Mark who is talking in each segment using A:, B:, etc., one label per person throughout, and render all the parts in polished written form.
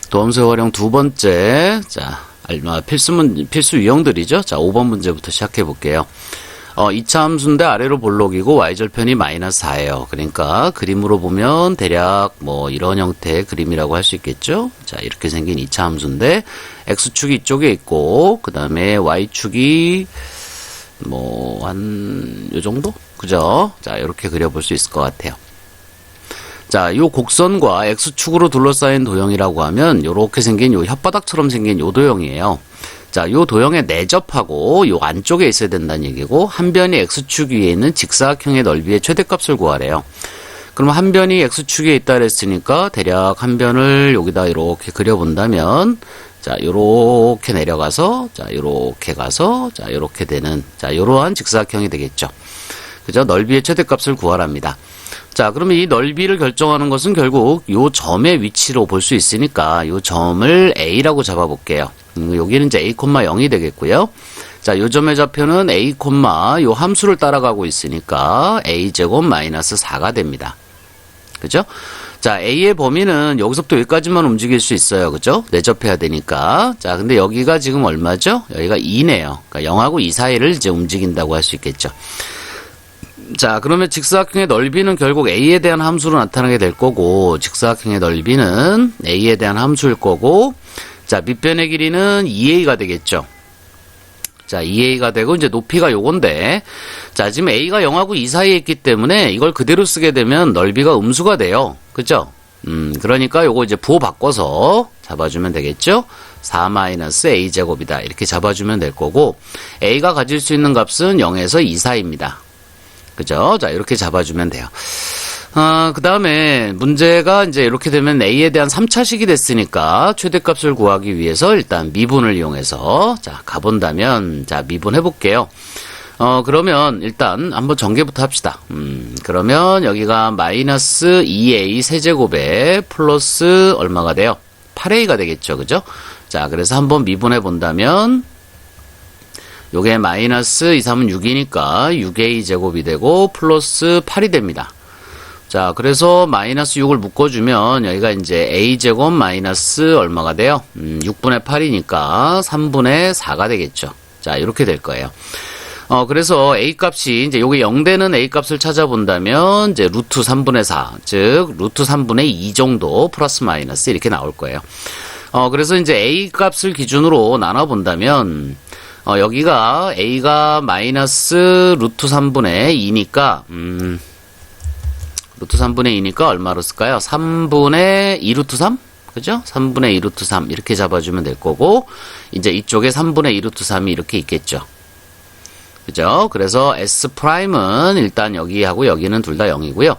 A: 도함수의 활용 두 번째. 자, 필수 유형들이죠. 자, 5번 문제부터 시작해 볼게요. 이차 함수인데 아래로 볼록이고 y절편이 -4예요. 그러니까 그림으로 보면 대략 뭐 이런 형태의 그림이라고 할 수 있겠죠. 자, 이렇게 생긴 이차 함수인데 x축이 이쪽에 있고 그 다음에 y축이 뭐 한 요 정도? 그죠? 자, 이렇게 그려볼 수 있을 것 같아요. 자, 요 곡선과 x축으로 둘러싸인 도형이라고 하면 요렇게 생긴 요 혓바닥처럼 생긴 요 도형이에요. 자, 요 도형에 내접하고 요 안쪽에 있어야 된다는 얘기고 한 변이 x축 위에 있는 직사각형의 넓이의 최대값을 구하래요. 그럼 한 변이 x축 위에 있다 그랬으니까 대략 한 변을 여기다 이렇게 그려본다면 자, 요렇게 내려가서 자, 요렇게 가서 자, 요렇게 되는 자, 요러한 직사각형이 되겠죠. 그죠? 넓이의 최대값을 구하랍니다. 자, 그러면 이 넓이를 결정하는 것은 결국 요 점의 위치로 볼 수 있으니까 요 점을 A라고 잡아볼게요. 여기는 이제 A, 0이 되겠고요. 자, 요 점의 좌표는 A, 요 함수를 따라가고 있으니까 A제곱 마이너스 4가 됩니다. 그죠? 자, A의 범위는 여기서부터 여기까지만 움직일 수 있어요. 그죠? 내접해야 되니까. 자, 근데 여기가 지금 얼마죠? 여기가 2네요. 그러니까 0하고 2 사이를 이제 움직인다고 할 수 있겠죠. 자, 그러면 직사각형의 넓이는 결국 A에 대한 함수로 나타나게 될 거고, 직사각형의 넓이는 A에 대한 함수일 거고, 자, 밑변의 길이는 2A가 되겠죠. 자, 2A가 되고, 이제 높이가 요건데, 자, 지금 A가 0하고 2 사이에 있기 때문에 이걸 그대로 쓰게 되면 넓이가 음수가 돼요. 그죠? 그러니까 요거 이제 부호 바꿔서 잡아주면 되겠죠? 4-A제곱이다. 이렇게 잡아주면 될 거고, A가 가질 수 있는 값은 0에서 2 사이입니다. 그죠? 자, 이렇게 잡아주면 돼요. 그 다음에 문제가 이제 이렇게 되면 A에 대한 3차식이 됐으니까 최대값을 구하기 위해서 일단 미분을 이용해서 자, 가본다면 자, 미분해볼게요. 그러면 일단 한번 전개부터 합시다. 그러면 여기가 마이너스 2A 세제곱에 플러스 얼마가 돼요? 8A가 되겠죠. 그죠? 자, 그래서 한번 미분해 본다면 요게 마이너스 2, 3은 6이니까 6A 제곱이 되고 플러스 8이 됩니다. 자, 그래서 마이너스 6을 묶어주면 여기가 이제 A 제곱 마이너스 얼마가 돼요? 6분의 8이니까 3분의 4가 되겠죠. 자, 이렇게 될 거예요. 그래서 A 값이 이제 요게 0되는 A 값을 찾아본다면 이제 루트 3분의 4, 즉 루트 3분의 2 정도 플러스 마이너스 이렇게 나올 거예요. 그래서 이제 A 값을 기준으로 나눠본다면 여기가 A가 마이너스 루트 3분의 2니까, 루트 3분의 2니까 얼마로 쓸까요? 3분의 2 루트 3? 그죠? 3분의 2 루트 3. 이렇게 잡아주면 될 거고, 이제 이쪽에 3분의 2 루트 3이 이렇게 있겠죠. 그죠? 그래서 S'은 일단 여기하고 여기는 둘 다 0이고요.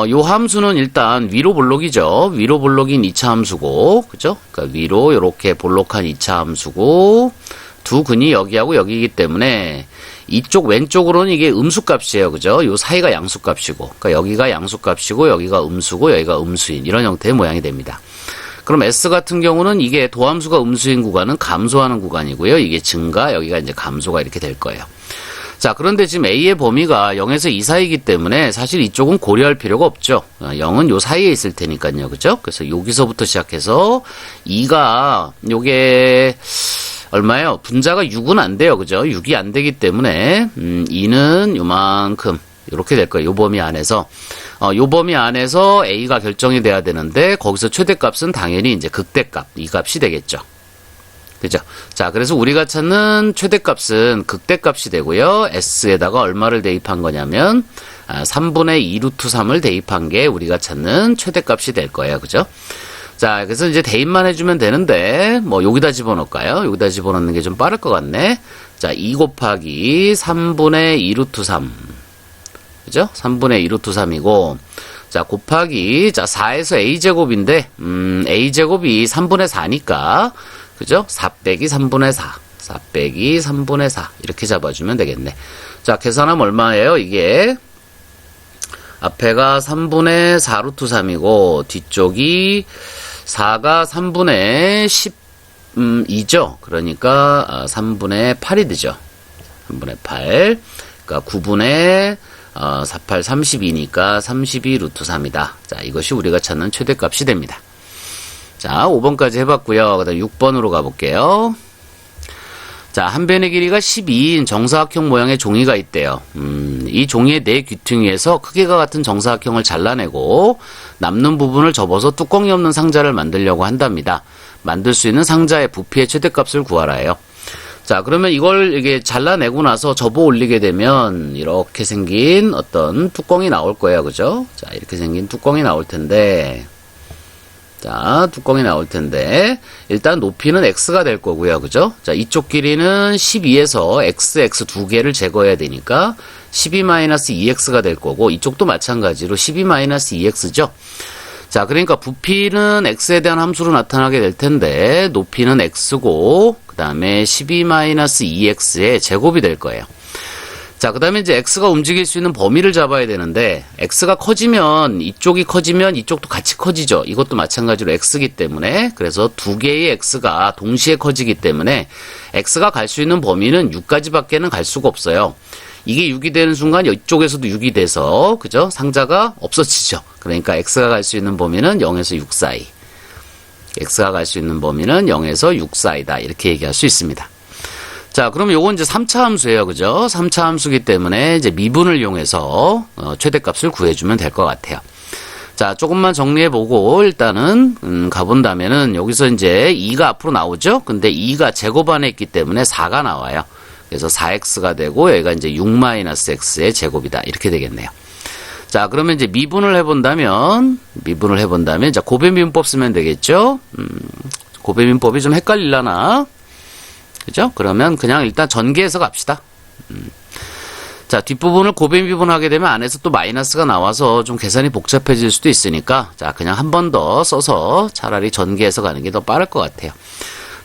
A: 요 함수는 일단 위로 볼록이죠. 위로 볼록인 2차 함수고, 그죠? 그러니까 위로 요렇게 볼록한 2차 함수고, 두 근이 여기하고 여기이기 때문에 이쪽 왼쪽으로는 이게 음수값이에요. 그죠? 요 사이가 양수값이고, 그러니까 여기가 양수값이고 여기가 음수고 여기가 음수인 이런 형태의 모양이 됩니다. 그럼 S 같은 경우는 이게 도함수가 음수인 구간은 감소하는 구간이고요. 이게 증가, 여기가 이제 감소가 이렇게 될 거예요. 자, 그런데 지금 A의 범위가 0에서 2 사이이기 때문에 사실 이쪽은 고려할 필요가 없죠. 0은 요 사이에 있을 테니까요. 그죠? 그래서 여기서부터 시작해서 2가 요게 얼마예요? 분자가 6은 안 돼요. 그죠? 6이 안 되기 때문에 2는 요만큼 이렇게 될 거예요. 요 범위 안에서 요 범위 안에서 A가 결정이 돼야 되는데 거기서 최대값은 당연히 이제 극대값 이 값이 되겠죠. 그죠? 자, 그래서 우리가 찾는 최대값은 극대값이 되고요. S에다가 얼마를 대입한 거냐면 3분의 2 루트 3을 대입한 게 우리가 찾는 최대값이 될 거예요. 그죠? 자, 그래서 이제 대입만 해주면 되는데, 뭐, 여기다 집어넣을까요? 여기다 집어넣는 게 좀 빠를 것 같네. 자, 2 곱하기 3분의 2 루트 3. 그죠? 3분의 2 루트 3이고, 자, 곱하기, 자, 4에서 A제곱인데, A제곱이 3분의 4니까, 그죠? 4 빼기 3분의 4. 4 빼기 3분의 4. 이렇게 잡아주면 되겠네. 자, 계산하면 얼마예요? 이게, 앞에가 3분의 4 루트 3이고, 뒤쪽이 4가 3분의 12죠. 그러니까 3분의 8이 되죠. 3분의 8. 그러니까 9분의 48, 32니까 32 루트 3이다. 자, 이것이 우리가 찾는 최대값이 됩니다. 자, 5번까지 해봤고요. 그 다음 6번으로 가볼게요. 자, 한 변의 길이가 12인 정사각형 모양의 종이가 있대요. 이 종이의 네 귀퉁이에서 크기가 같은 정사각형을 잘라내고 남는 부분을 접어서 뚜껑이 없는 상자를 만들려고 한답니다. 만들 수 있는 상자의 부피의 최대값을 구하라요. 자, 그러면 이걸 이게 잘라내고 나서 접어 올리게 되면 이렇게 생긴 어떤 뚜껑이 나올 거예요. 그죠? 자, 이렇게 생긴 뚜껑이 나올 텐데, 자, 뚜껑이 나올 텐데, 일단 높이는 x가 될 거고요. 그죠? 자, 이쪽 길이는 12에서 x 두 개를 제거해야 되니까 12-2x가 될 거고, 이쪽도 마찬가지로 12-2x죠. 자, 그러니까 부피는 x에 대한 함수로 나타나게 될 텐데, 높이는 x고, 그 다음에 12-2x의 제곱이 될 거예요. 자, 그 다음에 이제 x가 움직일 수 있는 범위를 잡아야 되는데, x가 커지면, 이쪽이 커지면 이쪽도 같이 커지죠. 이것도 마찬가지로 x이기 때문에, 그래서 두 개의 x가 동시에 커지기 때문에, x가 갈 수 있는 범위는 6까지밖에는 갈 수가 없어요. 이게 6이 되는 순간 이쪽에서도 6이 돼서, 그죠? 상자가 없어지죠. 그러니까 x가 갈 수 있는 범위는 0에서 6 사이. x가 갈 수 있는 범위는 0에서 6 사이다. 이렇게 얘기할 수 있습니다. 자, 그러면 요건 이제 3차 함수예요. 그죠? 3차 함수기 때문에 이제 미분을 이용해서 최대값을 구해주면 될 것 같아요. 자, 조금만 정리해보고 일단은 가본다면은 여기서 이제 2가 앞으로 나오죠? 근데 2가 제곱 안에 있기 때문에 4가 나와요. 그래서 4x가 되고 여기가 이제 6-x의 제곱이다. 이렇게 되겠네요. 자, 그러면 이제 미분을 해본다면 자, 곱해미분법 쓰면 되겠죠? 곱해미분법이 좀 헷갈리려나? 그죠? 그러면 그냥 일단 전개해서 갑시다. 자, 뒷부분을 곱해미분하게 되면 안에서 또 마이너스가 나와서 좀 계산이 복잡해질 수도 있으니까, 자, 그냥 한 번 더 써서 차라리 전개해서 가는 게 더 빠를 것 같아요.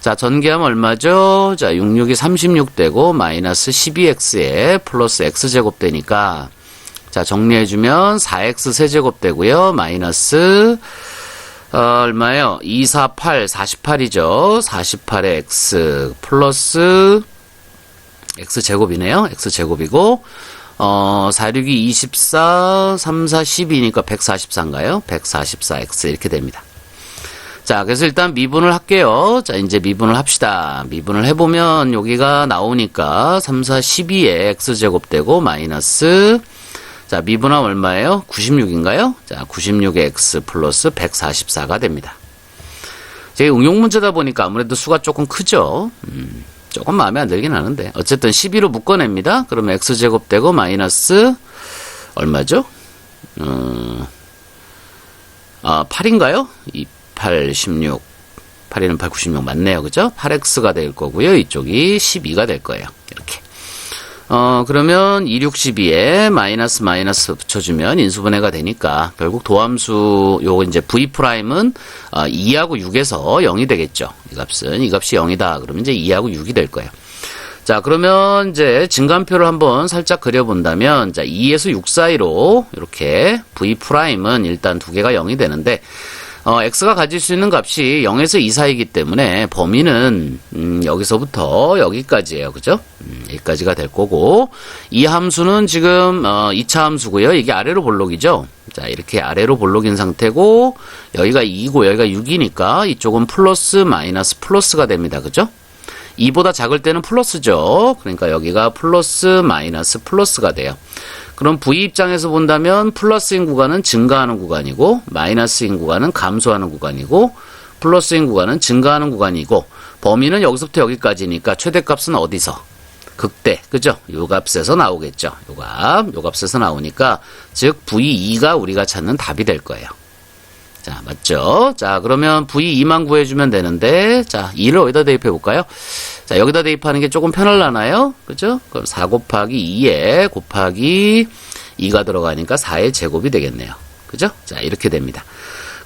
A: 자, 전개하면 얼마죠? 자, 66이 36 되고, 마이너스 12x에 플러스 x제곱 되니까, 자, 정리해주면 4x 세제곱 되고요. 마이너스, 얼마예요? 2, 4, 8, 48이죠. 48의 x 플러스 x제곱이네요. x제곱이고 4, 6이 24, 3, 4, 12니까 144인가요? 144x 이렇게 됩니다. 자, 그래서 일단 미분을 할게요. 자, 이제 미분을 합시다. 미분을 해보면 여기가 나오니까 3, 4, 12에 x제곱 되고 마이너스, 자, 미분하면 얼마예요? 96인가요? 자, 96의 x 플러스 144가 됩니다. 제 응용 문제다 보니까 아무래도 수가 조금 크죠? 조금 마음에 안 들긴 하는데. 어쨌든 12로 묶어냅니다. 그러면 x제곱 되고 마이너스, 얼마죠? 8인가요? 2, 8, 16. 8에는 8, 96 맞네요. 그죠? 8x가 될 거고요. 이쪽이 12가 될 거예요. 이렇게. 그러면 2, 6, 12에 마이너스 붙여주면 인수분해가 되니까 결국 도함수 요거 이제 v'은 2하고 6에서 0이 되겠죠. 이 값이 0이다. 그러면 이제 2하고 6이 될 거예요. 자, 그러면 이제 증간표를 한번 살짝 그려본다면, 자, 2에서 6 사이로 이렇게 v'은 일단 두 개가 0이 되는데, x가 가질 수 있는 값이 0에서 2 사이이기 때문에 범위는 여기서부터 여기까지예요. 그죠? 여기까지가 될 거고, 이 함수는 지금 2차 함수고요. 이게 아래로 볼록이죠. 자, 이렇게 아래로 볼록인 상태고 여기가 2고 여기가 6이니까 이쪽은 플러스 마이너스 플러스가 됩니다. 그죠? 2보다 작을 때는 플러스죠. 그러니까 여기가 플러스 마이너스 플러스가 돼요. 그럼 V 입장에서 본다면 플러스인 구간은 증가하는 구간이고 마이너스인 구간은 감소하는 구간이고 플러스인 구간은 증가하는 구간이고 범위는 여기서부터 여기까지니까 최대값은 어디서? 극대, 그죠? 요 값에서 나오겠죠. 요 값에서 나오니까 즉 V2가 우리가 찾는 답이 될 거예요. 자, 맞죠? 자, 그러면 V2만 구해주면 되는데, 자, 2를 어디다 대입해 볼까요? 자, 여기다 대입하는 게 조금 편하려나요? 그죠? 그럼 4 곱하기 2에 곱하기 2가 들어가니까 4의 제곱이 되겠네요. 그죠? 자, 이렇게 됩니다.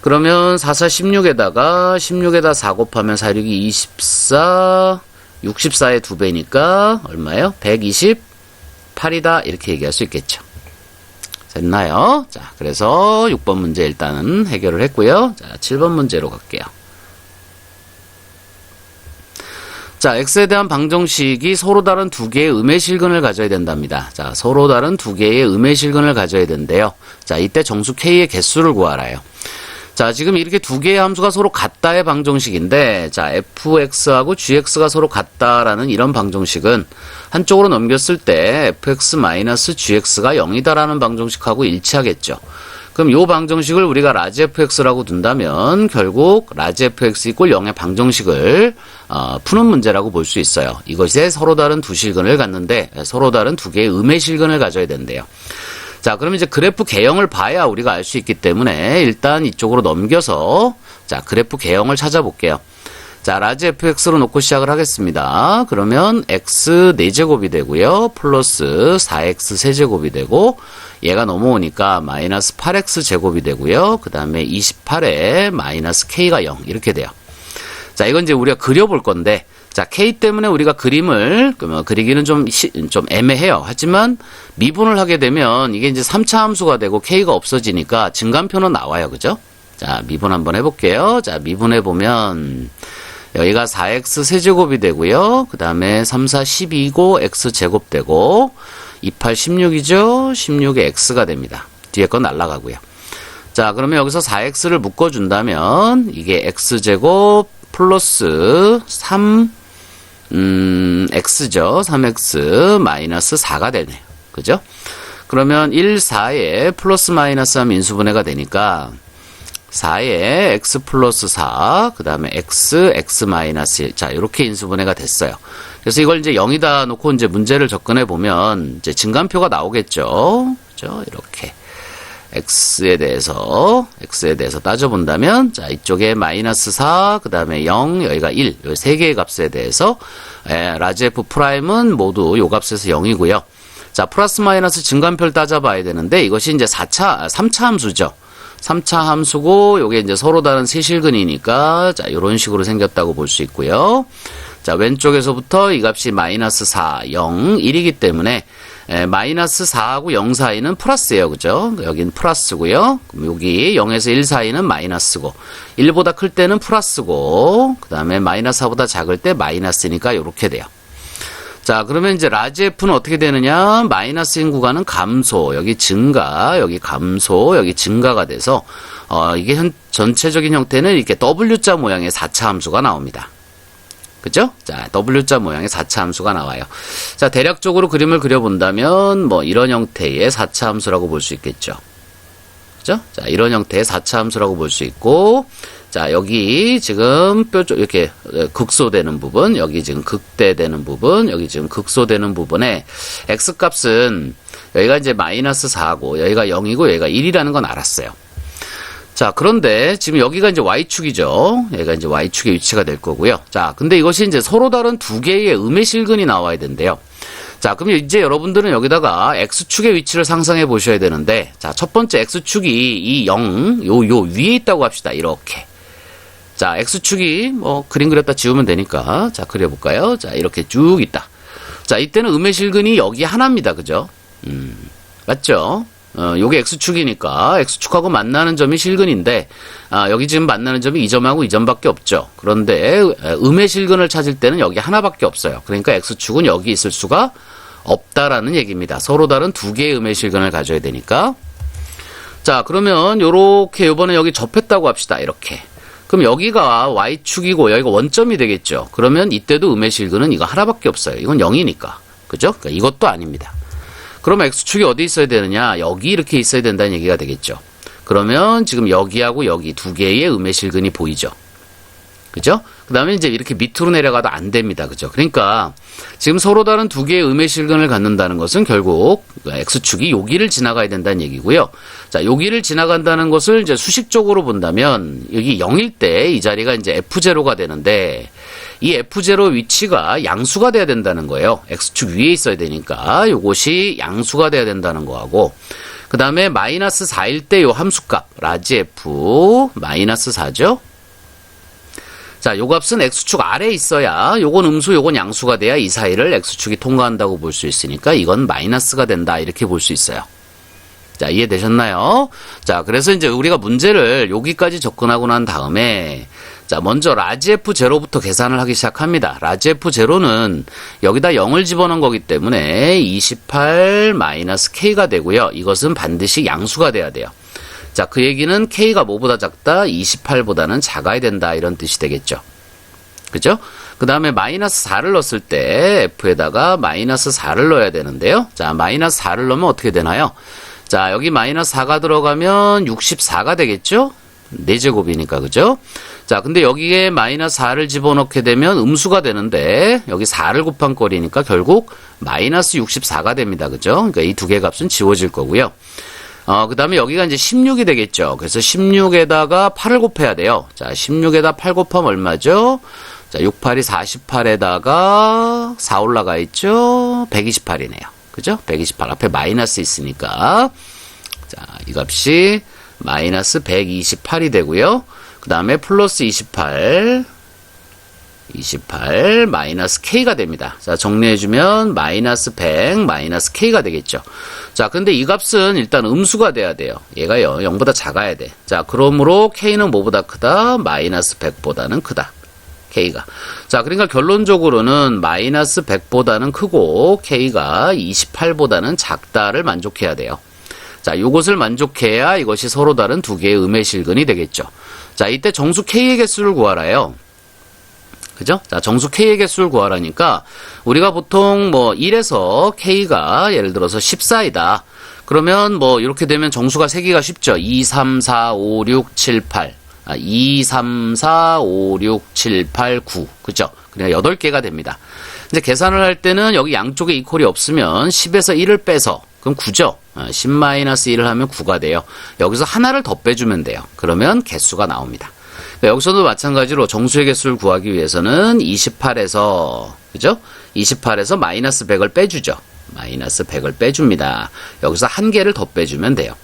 A: 그러면 4, 4, 16에다 4 곱하면 4, 6이 24, 64의 2배니까 얼마예요? 128이다. 이렇게 얘기할 수 있겠죠. 됐나요? 자, 그래서 6번 문제 일단은 해결을 했고요. 자, 7번 문제로 갈게요. 자, x에 대한 방정식이 서로 다른 두 개의 음의 실근을 가져야 된답니다. 자, 서로 다른 두 개의 음의 실근을 가져야 된대요. 자, 이때 정수 k의 개수를 구하라요. 자, 지금 이렇게 두 개의 함수가 서로 같다의 방정식인데, 자, fx하고 gx가 서로 같다라는 이런 방정식은 한쪽으로 넘겼을 때 fx-gx가 0이다라는 방정식하고 일치하겠죠. 그럼 이 방정식을 우리가 라지 fx라고 둔다면 결국 라지 fx 이꼴 0의 방정식을 푸는 문제라고 볼 수 있어요. 이것이 서로 다른 두 실근을 갖는데 서로 다른 두 개의 음의 실근을 가져야 된대요. 자, 그럼 이제 그래프 개형을 봐야 우리가 알 수 있기 때문에 일단 이쪽으로 넘겨서 자, 그래프 개형을 찾아볼게요. 자, 라지 fx로 놓고 시작을 하겠습니다. 그러면 x 4제곱이 되고요. 플러스 4x 세제곱이 되고 얘가 넘어오니까 마이너스 8x 제곱이 되고요. 그 다음에 28에 마이너스 k가 0 이렇게 돼요. 자, 이건 이제 우리가 그려볼 건데 자, k 때문에 우리가 그림을 그리기는 좀 애매해요. 하지만 미분을 하게 되면 이게 이제 3차 함수가 되고 k가 없어지니까 증간표는 나와요. 그죠? 자, 미분 한번 해볼게요. 자, 미분해 보면 여기가 4x 세제곱이 되고요. 그 다음에 3, 4, 12고 x 제곱 되고 28, 16이죠. 16에 x가 됩니다. 뒤에 건 날라가고요. 자, 그러면 여기서 4x를 묶어준다면 이게 x제곱 플러스 3 x죠. 3x 마이너스 4가 되네요. 그죠? 그러면 1, 4에 플러스 마이너스 하면 인수분해가 되니까 4에 x 플러스 4, 그 다음에 x 마이너스 1. 자, 이렇게 인수분해가 됐어요. 그래서 이걸 이제 0이다 놓고 이제 문제를 접근해 보면 이제 증간표가 나오겠죠. 그죠? 이렇게. x에 대해서 따져본다면, 자, 이쪽에 마이너스 4, 그 다음에 0, 여기가 1, 이 세 개의 값에 대해서, 라지 f 프라임은 모두 요 값에서 0이고요. 자, 플러스 마이너스 증간표를 따져봐야 되는데, 이것이 이제 3차 함수죠. 3차 함수고, 요게 이제 서로 다른 세실근이니까, 자, 요런 식으로 생겼다고 볼 수 있고요. 자, 왼쪽에서부터 이 값이 마이너스 4, 0, 1이기 때문에, 마이너스 4하고 0 사이는 플러스예요. 그죠? 여긴 플러스고요. 그럼 여기 0에서 1 사이는 마이너스고 1보다 클 때는 플러스고 그 다음에 마이너스 4보다 작을 때 마이너스니까 이렇게 돼요. 자, 그러면 이제 라지 f는 어떻게 되느냐? 마이너스인 구간은 감소, 여기 증가, 여기 감소, 여기 증가가 돼서 이게 전체적인 형태는 이렇게 W자 모양의 4차 함수가 나옵니다. 그죠? 자, W자 모양의 4차 함수가 나와요. 자, 대략적으로 그림을 그려본다면, 뭐, 이런 형태의 4차 함수라고 볼 수 있겠죠. 그죠? 자, 이런 형태의 4차 함수라고 볼 수 있고, 자, 여기 지금 이렇게 극소되는 부분, 여기 지금 극대되는 부분, 여기 지금 극소되는 부분에 x값은 여기가 이제 마이너스 4고, 여기가 0이고, 여기가 1이라는 건 알았어요. 자, 그런데 지금 여기가 이제 y축이죠. 여기가 이제 y축의 위치가 될 거고요. 자, 근데 이것이 이제 서로 다른 두 개의 음의 실근이 나와야 된대요. 자, 그럼 이제 여러분들은 여기다가 x축의 위치를 상상해 보셔야 되는데, 자, 첫 번째 x축이 이 0, 요 위에 있다고 합시다. 이렇게. 자, x축이 뭐 그림 그렸다 지우면 되니까, 자, 그려볼까요? 자, 이렇게 쭉 있다. 자, 이때는 음의 실근이 여기 하나입니다. 그죠? 맞죠? 요게 x축이니까 x축하고 만나는 점이 실근인데 여기 지금 만나는 점이 이 점하고 이 점밖에 없죠. 그런데 음의 실근을 찾을 때는 여기 하나밖에 없어요. 그러니까 x축은 여기 있을 수가 없다라는 얘기입니다. 서로 다른 두 개의 음의 실근을 가져야 되니까. 자, 그러면 요렇게 요번에 여기 접했다고 합시다. 이렇게. 그럼 여기가 y축이고 여기가 원점이 되겠죠. 그러면 이때도 음의 실근은 이거 하나밖에 없어요. 이건 0이니까. 그죠? 그러니까 이것도 아닙니다. 그러면 x축이 어디 있어야 되느냐? 여기 이렇게 있어야 된다는 얘기가 되겠죠. 그러면 지금 여기하고 여기 두 개의 음의 실근이 보이죠. 그죠? 그 다음에 이제 이렇게 밑으로 내려가도 안 됩니다. 그죠? 그러니까 지금 서로 다른 두 개의 음의 실근을 갖는다는 것은 결국 x축이 여기를 지나가야 된다는 얘기고요. 자, 여기를 지나간다는 것을 이제 수식적으로 본다면 여기 0일 때 이 자리가 이제 f0가 되는데 이 f0 위치가 양수가 돼야 된다는 거예요. x축 위에 있어야 되니까 요것이 양수가 돼야 된다는 거하고 그 다음에 마이너스 4일 때 요 함수값 라지 f 마이너스 4죠. 자, 요 값은 x축 아래에 있어야 요건 음수 요건 양수가 돼야 이 사이를 x축이 통과한다고 볼 수 있으니까 이건 마이너스가 된다 이렇게 볼 수 있어요. 자, 이해되셨나요? 자, 그래서 이제 우리가 문제를 여기까지 접근하고 난 다음에 자, 먼저 라지 f0부터 계산을 하기 시작합니다. 라지 f0는 여기다 0을 집어넣은 거기 때문에 28 마이너스 k가 되고요. 이것은 반드시 양수가 돼야 돼요. 자, 그 얘기는 K가 뭐보다 작다? 28보다는 작아야 된다. 이런 뜻이 되겠죠. 그죠? 그 다음에 마이너스 4를 넣었을 때 F에다가 마이너스 4를 넣어야 되는데요. 자, 마이너스 4를 넣으면 어떻게 되나요? 자, 여기 마이너스 4가 들어가면 64가 되겠죠? 4제곱이니까, 그죠? 자, 근데 여기에 마이너스 4를 집어넣게 되면 음수가 되는데, 여기 4를 곱한 꼴이니까 결국 마이너스 64가 됩니다. 그죠? 그러니까 이 두 개 값은 지워질 거고요. 그 다음에 여기가 이제 16이 되겠죠. 그래서 16에다가 8을 곱해야 돼요. 자, 16에다 8 곱하면 얼마죠? 자, 6, 8이 48에다가 4 올라가 있죠? 128이네요. 그죠? 128. 앞에 마이너스 있으니까. 자, 이 값이 마이너스 128이 되고요. 그 다음에 플러스 28 마이너스 K가 됩니다. 자, 정리해주면 마이너스 100 마이너스 K가 되겠죠. 자, 근데 이 값은 일단 음수가 돼야 돼요. 얘가 0보다 작아야 돼. 자, 그러므로 K는 뭐보다 크다? 마이너스 100보다는 크다. K가. 자, 그러니까 결론적으로는 마이너스 100보다는 크고 K가 28보다는 작다를 만족해야 돼요. 자, 요것을 만족해야 이것이 서로 다른 두 개의 음의 실근이 되겠죠. 자, 이때 정수 K의 개수를 구하라요. 그죠? 자, 정수 K의 개수를 구하라니까 우리가 보통 뭐 1에서 K가 예를 들어서 14이다. 그러면 뭐 이렇게 되면 정수가 세기가 쉽죠. 2, 3, 4, 5, 6, 7, 8. 2, 3, 4, 5, 6, 7, 8, 9. 그죠? 그러니까 8개가 됩니다. 이제 계산을 할 때는 여기 양쪽에 이퀄이 없으면 10에서 1을 빼서 그럼 9죠? 10-1을 하면 9가 돼요. 여기서 하나를 더 빼주면 돼요. 그러면 개수가 나옵니다. 여기서도 마찬가지로 정수의 개수를 구하기 위해서는 28에서, 그죠? 28에서 마이너스 100을 빼주죠. 마이너스 100을 빼줍니다. 여기서 한 개를 더 빼주면 돼요.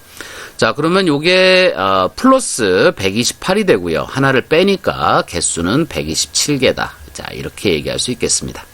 A: 자, 그러면 요게, 플러스 128이 되고요. 하나를 빼니까 개수는 127개다. 자, 이렇게 얘기할 수 있겠습니다.